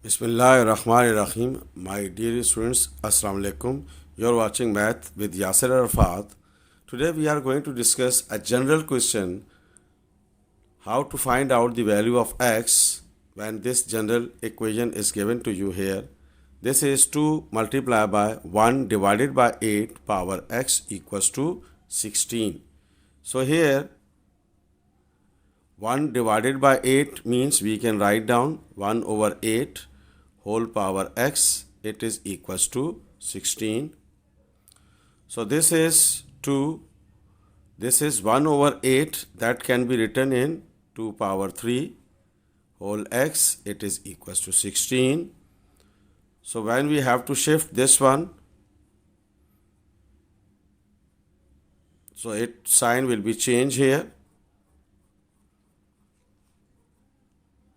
Bismillahirrahmanirrahim. My dear students, Assalamu alaikum. You're watching Math with Yasir Arafat. Today we are going to discuss a general question, how to find out the value of x when this general equation is given to you here. This is 2 multiplied by 1 divided by 8 power x equals to 16. So here 1 divided by 8 means we can write down 1 over 8 whole power x, it is equals to 16. So this is 2, this is 1 over 8 that can be written in 2 power 3 whole x, it is equals to 16. So when we have to shift this one, so its sign will be changed here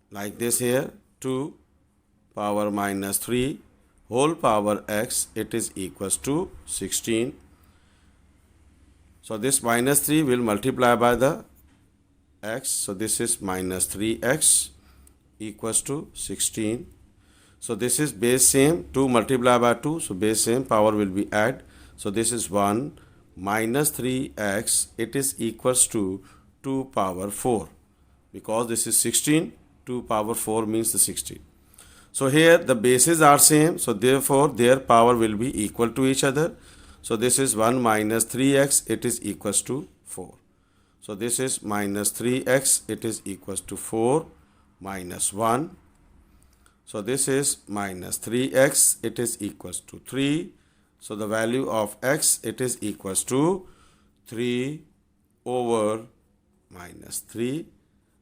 like this here, 2 power minus 3 whole power x, it is equals to 16. So this minus 3 will multiply by the x. So this is minus 3x equals to 16. So this is base same, 2 multiplied by 2. So base same, power will be add. So this is 1 minus 3x, it is equals to 2 power 4. Because this is 16, 2 power 4 means the 16. So here the bases are same, so therefore their power will be equal to each other. So this is 1 minus 3x, it is equals to 4. So this is minus 3x, it is equals to 4 minus 1. So this is minus 3x, it is equals to 3. So the value of x, it is equals to 3 over minus 3.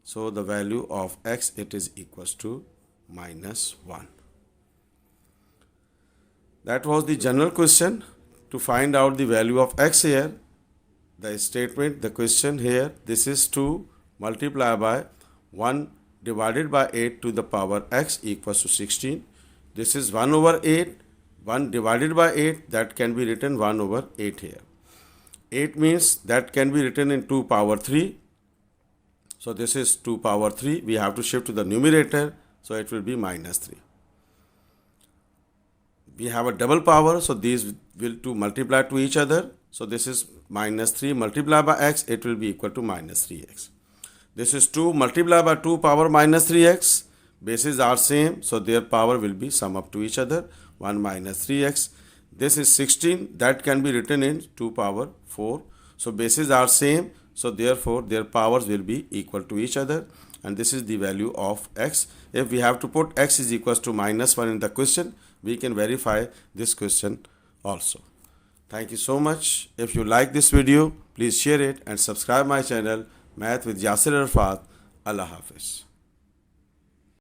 So the value of x, it is equals to minus 1. That was the general question. To find out the value of x here, the statement, the question here, this is 2 multiplied by 1 divided by 8 to the power x equals to 16. This is 1 over 8, 1 divided by 8, that can be written 1 over 8 here. 8 means that can be written in 2 power 3. So this is 2 power 3, we have to shift to the numerator, so it will be minus 3. We have a double power, so these will to multiply to each other. So this is minus 3 multiplied by x, it will be equal to minus 3x. This is 2 multiplied by 2 power minus 3x. Bases are same, so their power will be sum up to each other, 1 minus 3x. This is 16, that can be written in 2 power 4. So bases are same, so therefore their powers will be equal to each other, and this is the value of x. If we have to put x is equals to minus 1 in the question, we can verify this question also. Thank you so much. If you like this video, please share it and subscribe my channel Math with Yasir Arafat. Allah Hafiz.